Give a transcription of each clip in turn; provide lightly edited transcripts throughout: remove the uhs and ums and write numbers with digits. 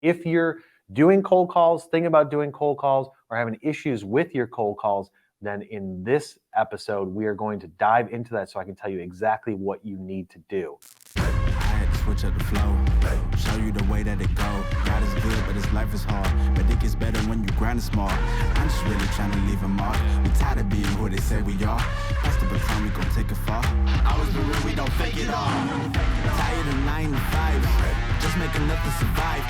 If you're doing cold calls, thinking about doing cold calls, or having issues with your cold calls, then in this episode, we are going to dive into that so I can tell you exactly what you need to do. I had to switch up the flow, show you the way that it go. God is good, but his life is hard. But it gets better when you grind it smart. I'm just really trying to leave a mark. We tired of being who they say we are. That's the baton, we gon' take it far. Always been real, we don't fake it all. Tired of 9 to 5, just make enough to survive.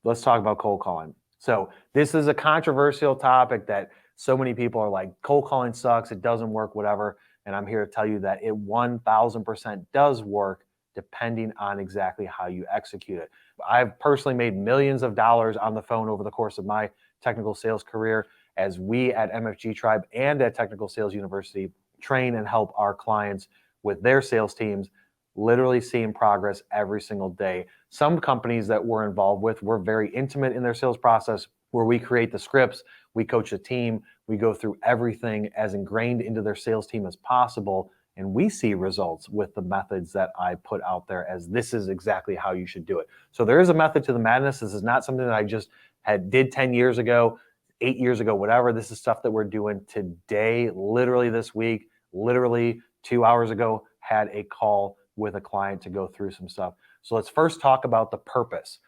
Let's talk about cold calling. So this is a controversial topic that so many people are like, cold calling sucks, it doesn't work, whatever. And I'm here to tell you that it 1000% does work depending on exactly how you execute it. I've personally made millions of dollars on the phone over the course of my technical sales career as we at MFG Tribe and at Technical Sales University train and help our clients with their sales teams, literally seeing progress every single day. Some companies that we're involved with, we're very intimate in their sales process where we create the scripts, we coach a team, we go through everything as ingrained into their sales team as possible, and we see results with the methods that I put out there as this is exactly how you should do it. So there is a method to the madness. This is not something that I just did 10 years ago, 8 years ago, whatever. This is stuff that we're doing today, literally this week, literally 2 hours ago, had a call with a client to go through some stuff. So let's first talk about the purpose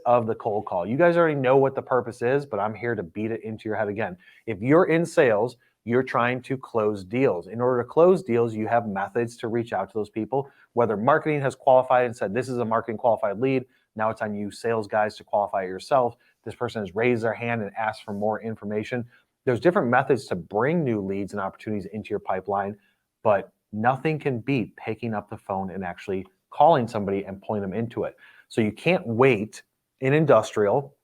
of the cold call. You guys already know what the purpose is, but I'm here to beat it into your head again. If you're in sales, you're trying to close deals. In order to close deals, you have methods to reach out to those people, whether marketing has qualified and said, this is a marketing qualified lead. Now it's on you sales guys to qualify it yourself. This person has raised their hand and asked for more information. There's different methods to bring new leads and opportunities into your pipeline, but nothing can beat picking up the phone and actually calling somebody and pulling them into it. So you can't wait in industrial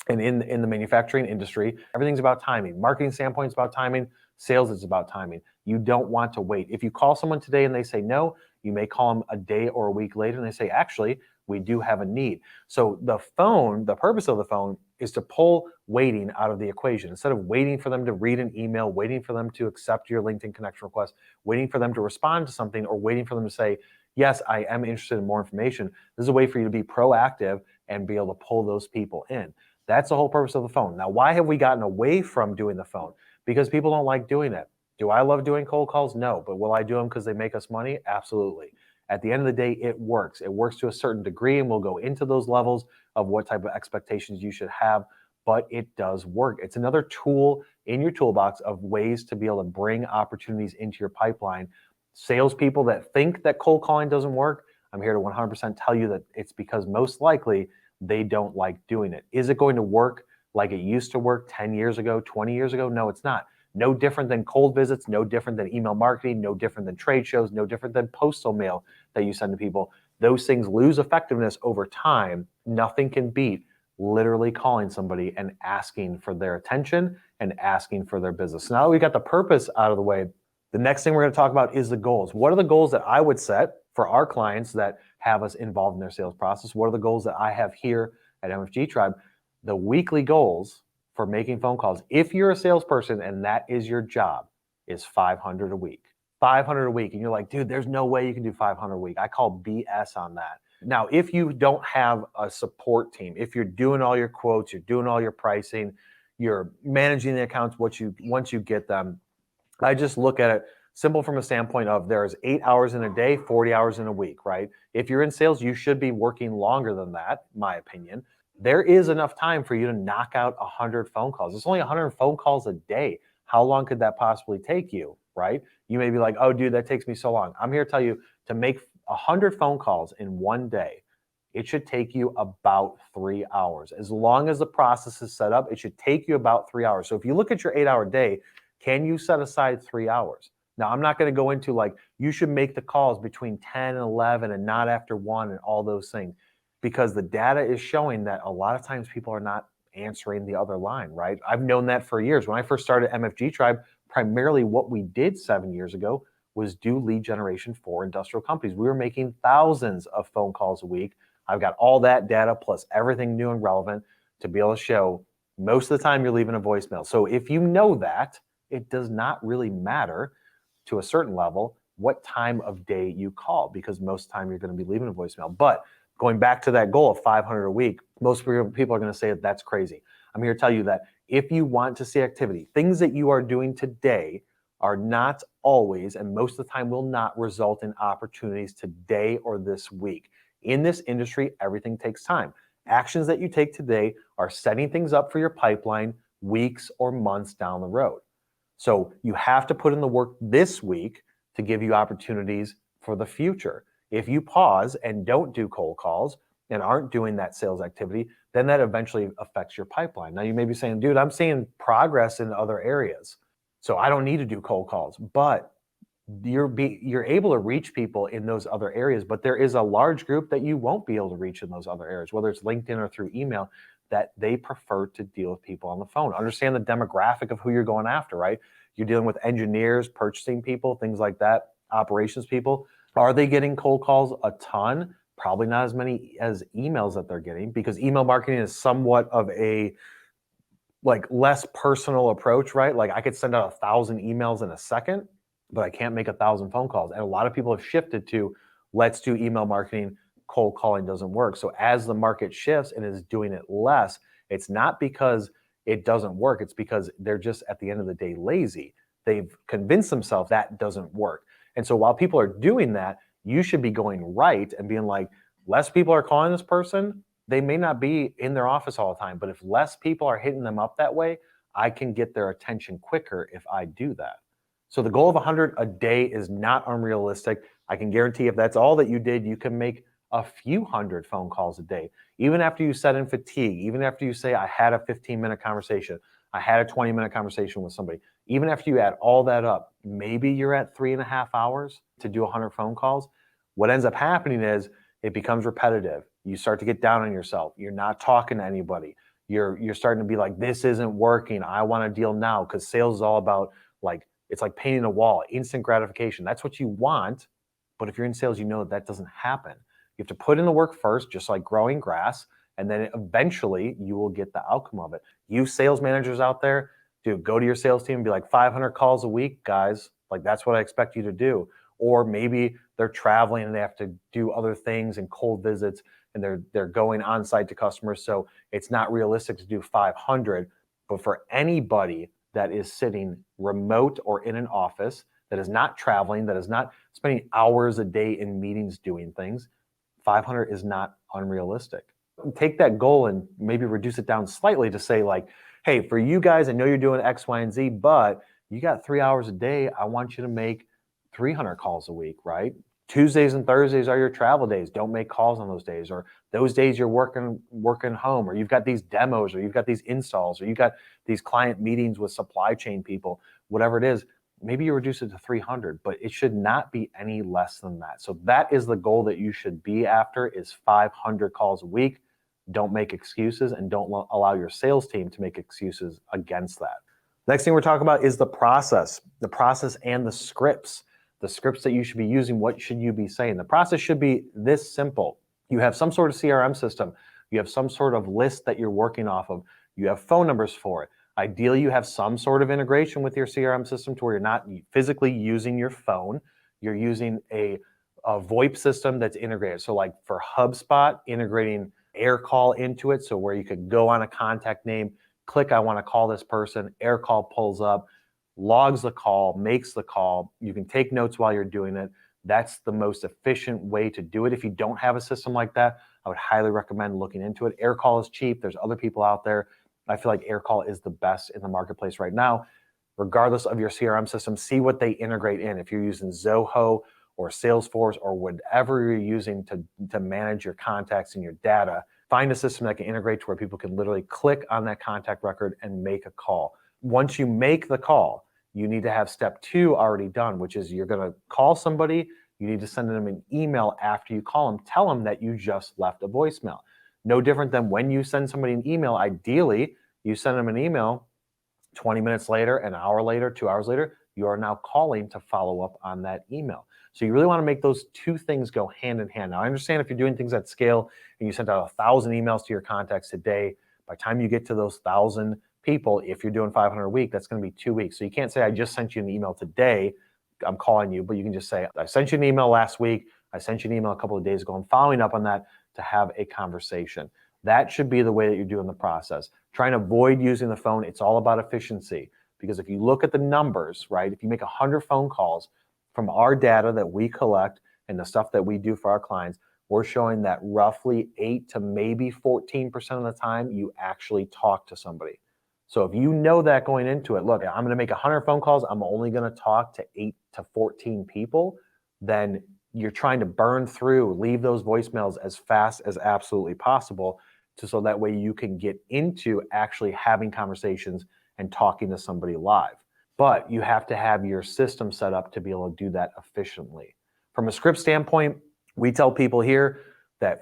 and in the manufacturing industry. Everything's about timing. Marketing standpoint is about timing. Sales is about timing. You don't want to wait. If you call someone today and they say no, you may call them a day or a week later and they say, actually, we do have a need. So the phone, the purpose of the phone is to pull waiting out of the equation. Instead of waiting for them to read an email, waiting for them to accept your LinkedIn connection request, waiting for them to respond to something, or waiting for them to say, yes, I am interested in more information. This is a way for you to be proactive and be able to pull those people in. That's the whole purpose of the phone. Now, why have we gotten away from doing the phone? Because people don't like doing it. Do I love doing cold calls? No. But will I do them because they make us money? Absolutely. At the end of the day, it works. It works to a certain degree, and we'll go into those levels of what type of expectations you should have, but it does work. It's another tool in your toolbox of ways to be able to bring opportunities into your pipeline. Salespeople that think that cold calling doesn't work, I'm here to 100% tell you that it's because most likely they don't like doing it. Is it going to work like it used to work 10 years ago, 20 years ago? No, it's not. No different than cold visits, no different than email marketing, no different than trade shows, no different than postal mail that you send to people. Those things lose effectiveness over time. Nothing can beat literally calling somebody and asking for their attention and asking for their business. So now that we got the purpose out of the way, the next thing we're going to talk about is the goals. What are the goals that I would set for our clients that have us involved in their sales process? What are the goals that I have here at MFG Tribe? The weekly goals for making phone calls, if you're a salesperson and that is your job, is 500 a week. 500 a week. And you're like, dude, there's no way you can do 500 a week. I call BS on that. Now, if you don't have a support team, if you're doing all your quotes, you're doing all your pricing, you're managing the accounts once you get them, I just look at it simple from a standpoint of there's 8 hours in a day, 40 hours in a week, right? If you're in sales, you should be working longer than that, in my opinion. There is enough time for you to knock out 100 phone calls. It's only 100 phone calls a day. How long could that possibly take you, right? You may be like, oh, dude, that takes me so long. I'm here to tell you to make 100 phone calls in one day, it should take you about 3 hours. As long as the process is set up, it should take you about 3 hours. So if you look at your 8-hour day, can you set aside 3 hours? Now, I'm not going to go into like, you should make the calls between 10 and 11 and not after 1 and all those things, because the data is showing that a lot of times people are not answering the other line, right? I've known that for years. When I first started MFG Tribe, primarily what we did 7 years ago was do lead generation for industrial companies. We were making thousands of phone calls a week. I've got all that data plus everything new and relevant to be able to show Most of the time you're leaving a voicemail. So if you know that, it does not really matter to a certain level what time of day you call, because most of the time you're going to be leaving a voicemail. But going back to that goal of 500 a week, most people are going to say that that's crazy. I'm here to tell you that if you want to see activity, things that you are doing today are not always, and most of the time will not result in opportunities today or this week. In this industry, everything takes time. Actions that you take today are setting things up for your pipeline weeks or months down the road. So you have to put in the work this week to give you opportunities for the future. If you pause and don't do cold calls and aren't doing that sales activity, then that eventually affects your pipeline. Now you may be saying, dude, I'm seeing progress in other areas, so I don't need to do cold calls. But you're able to reach people in those other areas, but there is a large group that you won't be able to reach in those other areas, whether it's LinkedIn or through email, that they prefer to deal with people on the phone. Understand the demographic of who you're going after, right? You're dealing with engineers, purchasing people, things like that, operations people. Are they getting cold calls? A ton. Probably not as many as emails that they're getting, because email marketing is somewhat of a less personal approach, right? Like I could send out 1,000 emails in a second, but I can't make 1,000 phone calls. And a lot of people have shifted to, let's do email marketing. Cold calling doesn't work. So as the market shifts and is doing it less, it's not because it doesn't work. It's because they're just, at the end of the day, lazy. They've convinced themselves that doesn't work. And so while people are doing that, you should be going right and being like, less people are calling this person. They may not be in their office all the time, but if less people are hitting them up that way, I can get their attention quicker if I do that. So the goal of 100 a day is not unrealistic. I can guarantee if that's all that you did, you can make a few hundred phone calls a day. Even after you set in fatigue, even after you say, I had a 15-minute conversation, I had a 20-minute conversation with somebody, even after you add all that up, maybe you're at 3.5 hours to do 100 phone calls. What ends up happening is it becomes repetitive. You start to get down on yourself. You're not talking to anybody. You're starting to be like, this isn't working. I want a deal now, because sales is all about it's like painting a wall, instant gratification. That's what you want. But if you're in sales, you know that doesn't happen. You have to put in the work first, just like growing grass, and then eventually you will get the outcome of it. You sales managers out there, dude, go to your sales team and be like, 500 calls a week, guys. Like, that's what I expect you to do. Or maybe they're traveling and they have to do other things and cold visits, and they're going on site to customers. So it's not realistic to do 500. But for anybody that is sitting remote or in an office, that is not traveling, that is not spending hours a day in meetings doing things, 500 is not unrealistic. Take that goal and maybe reduce it down slightly to say, like, hey, for you guys, I know you're doing X, Y, and Z, but you got 3 hours a day. I want you to make 300 calls a week, right? Tuesdays and Thursdays are your travel days. Don't make calls on those days. Or those days you're working home, or you've got these demos, or you've got these installs, or you've got these client meetings with supply chain people, whatever it is. Maybe you reduce it to 300, but it should not be any less than that. So that is the goal that you should be after, is 500 calls a week. Don't make excuses, and don't allow your sales team to make excuses against that. Next thing we're talking about is the process and the scripts. The scripts that you should be using. What should you be saying? The process should be this simple. You have some sort of CRM system. You have some sort of list that you're working off of. You have phone numbers for it. Ideally, you have some sort of integration with your CRM system to where you're not physically using your phone. You're using a VoIP system that's integrated. So like for HubSpot, integrating AirCall into it, so where you could go on a contact name, click, I want to call this person, AirCall pulls up, logs the call, makes the call. You can take notes while you're doing it. That's the most efficient way to do it. If you don't have a system like that, I would highly recommend looking into it. AirCall is cheap. There's other people out there. I feel like AirCall is the best in the marketplace right now. Regardless of your CRM system, see what they integrate in. If you're using Zoho or Salesforce or whatever you're using to manage your contacts and your data, find a system that can integrate to where people can literally click on that contact record and make a call. Once you make the call, you need to have step 2 already done, which is you're going to call somebody. You need to send them an email after you call them. Tell them that you just left a voicemail. No different than when you send somebody an email. Ideally, you send them an email 20 minutes later, an hour later, 2 hours later, you are now calling to follow up on that email. So you really want to make those two things go hand in hand. Now, I understand if you're doing things at scale and you sent out 1,000 emails to your contacts a day, By the time you get to those 1,000 people, if you're doing 500 a week, that's going to be 2 weeks. So you can't say, I just sent you an email today, I'm calling you, but you can just say, I sent you an email last week, I sent you an email a couple of days ago, I'm following up on that to have a conversation. That should be the way that you're doing the process. Trying to avoid using the phone, it's all about efficiency. Because if you look at the numbers, right, if you make 100 phone calls from our data that we collect and the stuff that we do for our clients, we're showing that roughly 8 to maybe 14% of the time you actually talk to somebody. So if you know that going into it, look, I'm going to make 100 phone calls, I'm only going to talk to 8 to 14 people, then you're trying to burn through, leave those voicemails as fast as absolutely possible, so that way you can get into actually having conversations and talking to somebody live. But you have to have your system set up to be able to do that efficiently. From a script standpoint, we tell people here that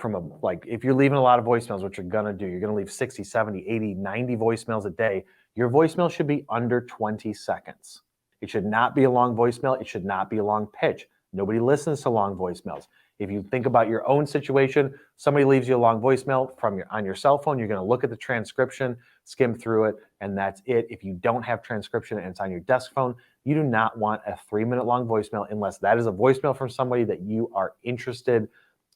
if you're leaving a lot of voicemails, what you're gonna do, you're gonna leave 60, 70, 80, 90 voicemails a day. Your voicemail should be under 20 seconds. It should not be a long voicemail. It should not be a long pitch. Nobody listens to long voicemails. If you think about your own situation, somebody leaves you a long voicemail on your cell phone, you're going to look at the transcription, skim through it, and that's it. If you don't have transcription and it's on your desk phone, you do not want a 3-minute long voicemail unless that is a voicemail from somebody that you are interested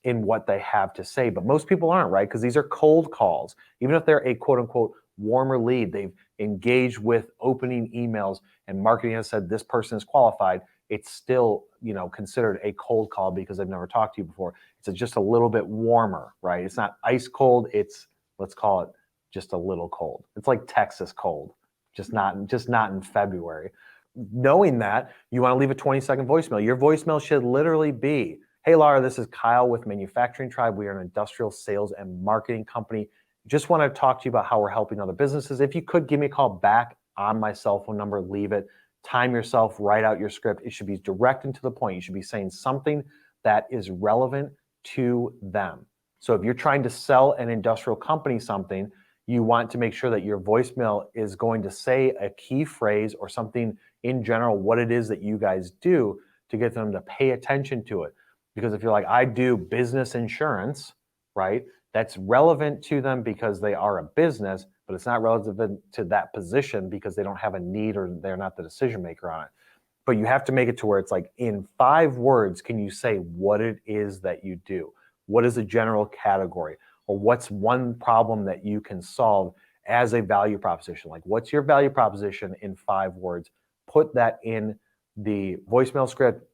in what they have to say. But most people aren't, right? Because these are cold calls. Even if they're a quote unquote warmer lead, they've engaged with opening emails and marketing has said this person is qualified, it's still, considered a cold call because they've never talked to you before. It's just a little bit warmer, right? It's not ice cold. It's, let's call it just a little cold. It's like Texas cold, just not in February. Knowing that, you want to leave a 20-second voicemail. Your voicemail should literally be, hey, Laura, this is Kyle with Manufacturing Tribe. We are an industrial sales and marketing company. Just want to talk to you about how we're helping other businesses. If you could give me a call back on my cell phone number, leave it. Time yourself, write out your script. It should be direct and to the point. You should be saying something that is relevant to them. So if you're trying to sell an industrial company something, you want to make sure that your voicemail is going to say a key phrase or something in general, what it is that you guys do to get them to pay attention to it. Because if you're like, I do business insurance, right? That's relevant to them because they are a business, but it's not relevant to that position because they don't have a need or they're not the decision maker on it. But you have to make it to where it's like in 5 words, can you say what it is that you do? What is a general category? Or what's one problem that you can solve as a value proposition? Like what's your value proposition in 5 words? Put that in the voicemail script.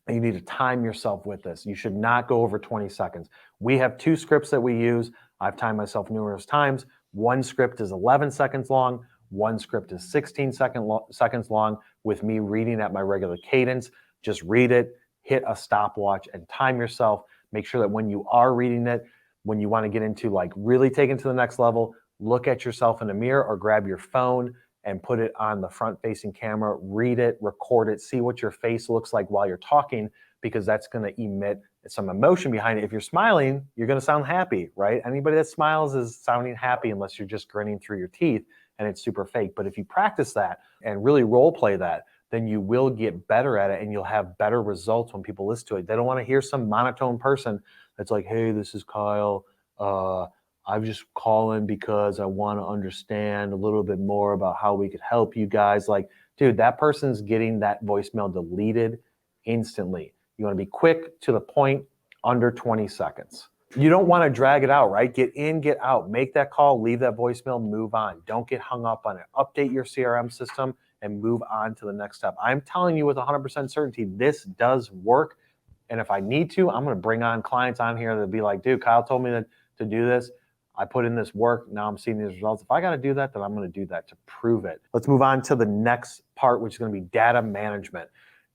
And you need to time yourself with this. You should not go over 20 seconds. We have 2 scripts that we use. I've timed myself numerous times. One script is 11 seconds long. One script is 16 seconds long with me reading at my regular cadence. Just read it, hit a stopwatch and time yourself. Make sure that when you are reading it, when you want to get into like really taking to the next level, look at yourself in a mirror or grab your phone and put it on the front-facing camera, read it, record it, see what your face looks like while you're talking, because that's going to emit some emotion behind it. If you're smiling, you're going to sound happy, right? Anybody that smiles is sounding happy unless you're just grinning through your teeth and it's super fake. But if you practice that and really role play that, then you will get better at it and you'll have better results when people listen to it. They don't want to hear some monotone person that's like, hey, this is Kyle. I'm just calling because I want to understand a little bit more about how we could help you guys. Like, dude, that person's getting that voicemail deleted instantly. You want to be quick to the point, under 20 seconds. You don't want to drag it out, right? Get in, get out, make that call, leave that voicemail, move on. Don't get hung up on it. Update your CRM system and move on to the next step. I'm telling you with 100% certainty, this does work. And if I need to, I'm going to bring on clients on here that'll be like, dude, Kyle told me to do this. I put in this work, now I'm seeing these results. If I got to do that, then I'm going to do that to prove it. Let's move on to the next part, which is going to be data management.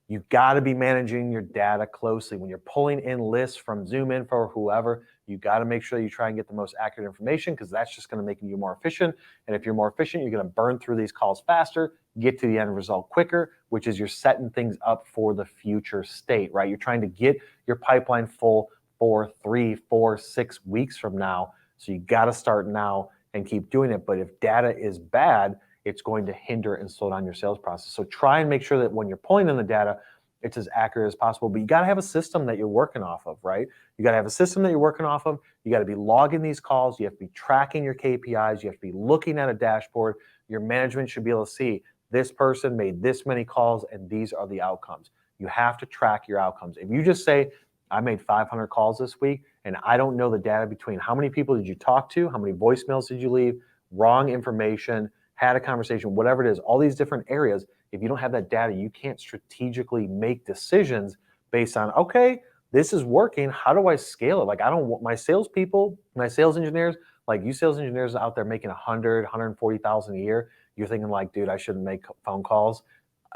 You got to be managing your data closely. When you're pulling in lists from ZoomInfo or whoever, you got to make sure you try and get the most accurate information because that's just going to make you more efficient. And if you're more efficient, you're going to burn through these calls faster, get to the end result quicker, which is you're setting things up for the future state, right? You're trying to get your pipeline full for 3, 4, 6 weeks from now. So you got to start now and keep doing it. But if data is bad, it's going to hinder and slow down your sales process. So try and make sure that when you're pulling in the data, it's as accurate as possible. But you got to have a system that you're working off of, right? You got to have a system that you're working off of. You got to be logging these calls. You have to be tracking your KPIs. You have to be looking at a dashboard. Your management should be able to see this person made this many calls and these are the outcomes. You have to track your outcomes. If you just say, I made 500 calls this week and I don't know the data between how many people did you talk to, how many voicemails did you leave, wrong information, had a conversation, whatever it is, all these different areas. If you don't have that data, you can't strategically make decisions based on, okay, this is working. How do I scale it? Like, I don't want my salespeople, my sales engineers, like you sales engineers out there making 100, 140,000 a year. You're thinking like, dude, I shouldn't make phone calls.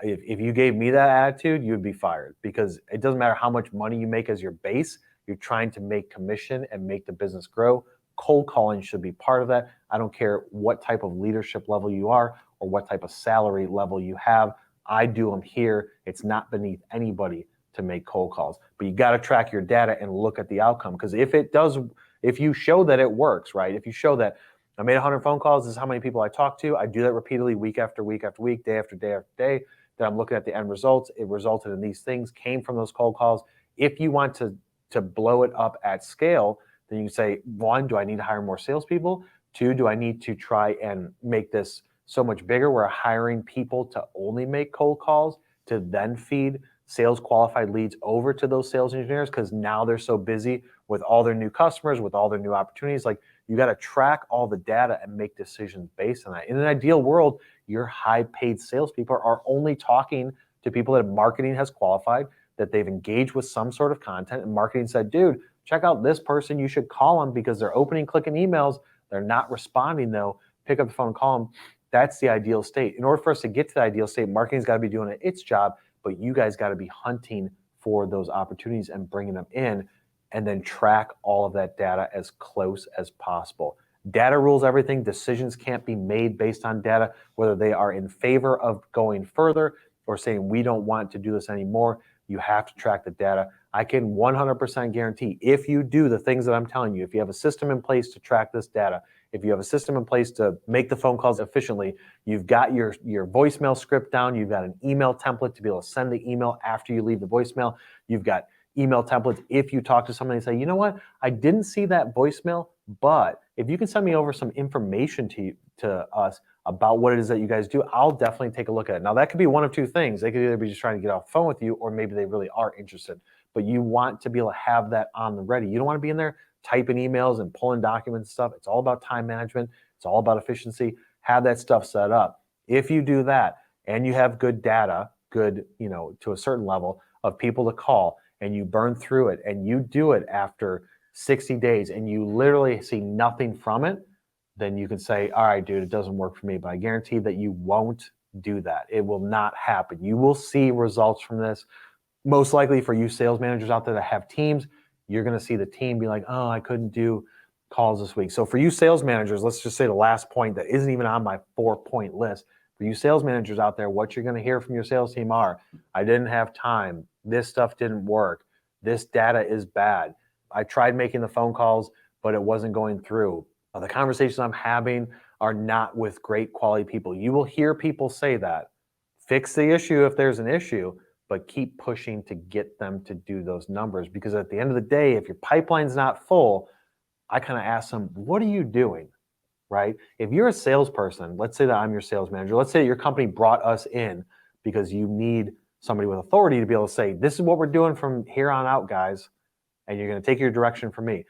If you gave me that attitude, you'd be fired, because it doesn't matter how much money you make as your base. You're trying to make commission and make the business grow. Cold calling should be part of that. I don't care what type of leadership level you are or what type of salary level you have. I do them here. It's not beneath anybody to make cold calls, but you got to track your data and look at the outcome. Because if you show that it works, right? If you show that I made 100 phone calls, this is how many people I talked to. I do that repeatedly, week after week after week, day after day after day. Then I'm looking at the end results. It resulted in these things, came from those cold calls. If you want to blow it up at scale, then you say, one, do I need to hire more salespeople? Two, do I need to try and make this so much bigger where hiring people to only make cold calls to then feed sales qualified leads over to those sales engineers, because now they're so busy with all their new customers, with all their new opportunities. Like, you got to track all the data and make decisions based on that. In an ideal world, your high paid salespeople are only talking to people that marketing has qualified, that they've engaged with some sort of content, and marketing said, dude, check out this person, you should call them because they're opening, clicking emails. They're not responding though. Pick up the phone, call them. That's the ideal state. In order for us to get to the ideal state, marketing's got to be doing its job, but you guys got to be hunting for those opportunities and bringing them in, and then track all of that data as close as possible. Data rules everything. Decisions can't be made based on data, whether they are in favor of going further or saying we don't want to do this anymore. You have to track the data. I can 100% guarantee if you do the things that I'm telling you, if you have a system in place to track this data, if you have a system in place to make the phone calls efficiently, you've got your voicemail script down, you've got an email template to be able to send the email after you leave the voicemail, you've got email templates if you talk to somebody and say, you know what, I didn't see that voicemail, but if you can send me over some information to us about what it is that you guys do, I'll definitely take a look at it. Now, that could be one of two things. They could either be just trying to get off the phone with you, or maybe they really are interested. But you want to be able to have that on the ready. You don't want to be in there typing emails and pulling documents and stuff. It's all about time management. It's all about efficiency. Have that stuff set up. If you do that and you have good data, good, to a certain level of people to call, and you burn through it and you do it after 60 days and you literally see nothing from it, then you can say, all right, dude, it doesn't work for me. But I guarantee that you won't do that. It will not happen. You will see results from this. Most likely for you sales managers out there that have teams, you're going to see the team be like, oh, I couldn't do calls this week. So for you sales managers, let's just say the last point that isn't even on my 4-point list. For you sales managers out there, what you're going to hear from your sales team are, I didn't have time. This stuff didn't work. This data is bad. I tried making the phone calls, but it wasn't going through. The conversations I'm having are not with great quality people. You will hear people say that. Fix the issue if there's an issue, but keep pushing to get them to do those numbers. Because at the end of the day, if your pipeline's not full, I kind of ask them, what are you doing, right? If you're a salesperson, let's say that I'm your sales manager. Let's say your company brought us in because you need somebody with authority to be able to say, this is what we're doing from here on out, guys, and you're going to take your direction from me.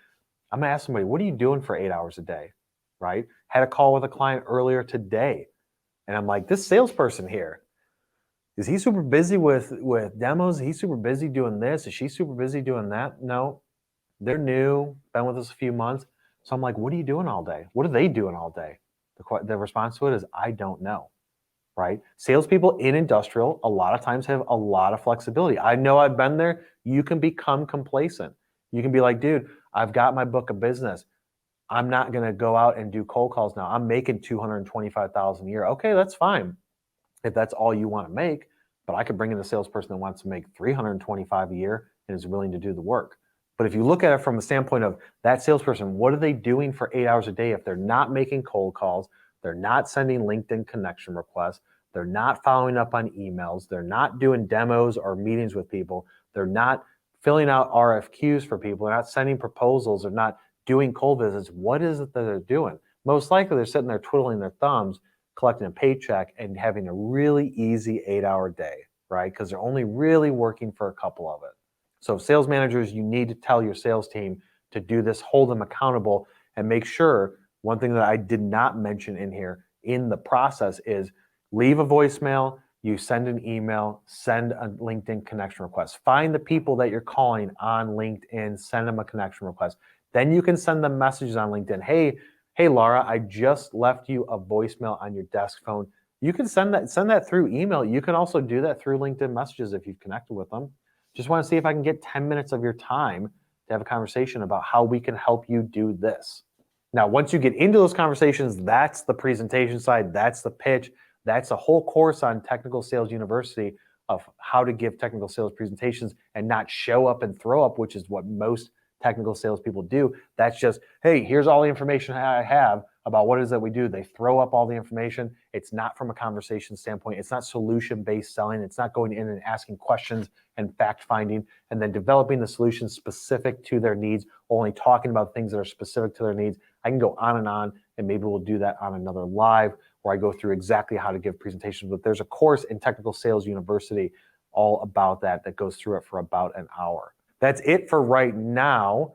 I'm going to ask somebody, what are you doing for 8 hours a day, right? Had a call with a client earlier today, and I'm like, this salesperson here, is he super busy with demos? Is he super busy doing this? Is she super busy doing that? No, they're new, been with us a few months. So I'm like, what are you doing all day? What are they doing all day? The response to it is, I don't know, right? Salespeople in industrial, a lot of times have a lot of flexibility. I know I've been there. You can become complacent. You can be like, dude, I've got my book of business. I'm not going to go out and do cold calls now. I'm making $225,000 a year. Okay, that's fine if that's all you want to make, but I could bring in a salesperson that wants to make $325,000 a year and is willing to do the work. But if you look at it from the standpoint of that salesperson, what are they doing for 8 hours a day if they're not making cold calls, they're not sending LinkedIn connection requests, they're not following up on emails, they're not doing demos or meetings with people, they're not filling out RFQs for people, they're not sending proposals, they're not doing cold visits, what is it that they're doing? Most likely they're sitting there twiddling their thumbs, collecting a paycheck and having a really easy 8-hour day, right? Because they're only really working for a couple of it. So sales managers, you need to tell your sales team to do this, hold them accountable, and make sure, one thing that I did not mention in here in the process is leave a voicemail, you send an email, send a LinkedIn connection request. Find the people that you're calling on LinkedIn, send them a connection request. Then you can send them messages on LinkedIn. Hey, Laura, I just left you a voicemail on your desk phone. You can send that through email. You can also do that through LinkedIn messages if you've connected with them. Just want to see if I can get 10 minutes of your time to have a conversation about how we can help you do this. Now, once you get into those conversations, that's the presentation side, that's the pitch, that's a whole course on Technical Sales University of how to give technical sales presentations and not show up and throw up, which is what most technical salespeople do. That's just, hey, here's all the information I have about what it is that we do. They throw up all the information. It's not from a conversation standpoint. It's not solution-based selling. It's not going in and asking questions and fact-finding and then developing the solution specific to their needs, only talking about things that are specific to their needs. I can go on, and maybe we'll do that on another live where I go through exactly how to give presentations. But there's a course in Technical Sales University all about that goes through it for about an hour. That's it for right now.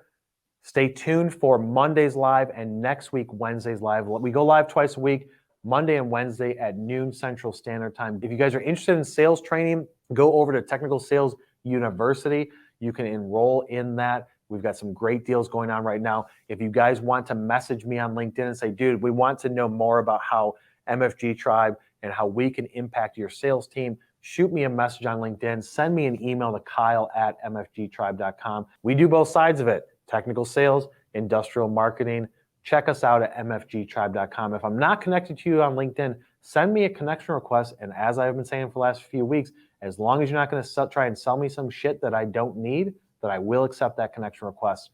Stay tuned for Monday's live and next week, Wednesday's live. We go live twice a week, Monday and Wednesday at noon Central Standard Time. If you guys are interested in sales training, go over to Technical Sales University. You can enroll in that. We've got some great deals going on right now. If you guys want to message me on LinkedIn and say, dude, we want to know more about how MFG Tribe and how we can impact your sales team, shoot me a message on LinkedIn. Send me an email to kyle@mfgtribe.com. We do both sides of it, technical sales, industrial marketing. Check us out at mfgtribe.com. If I'm not connected to you on LinkedIn, send me a connection request. And as I've been saying for the last few weeks, as long as you're not going to try and sell me some shit that I don't need, that I will accept that connection request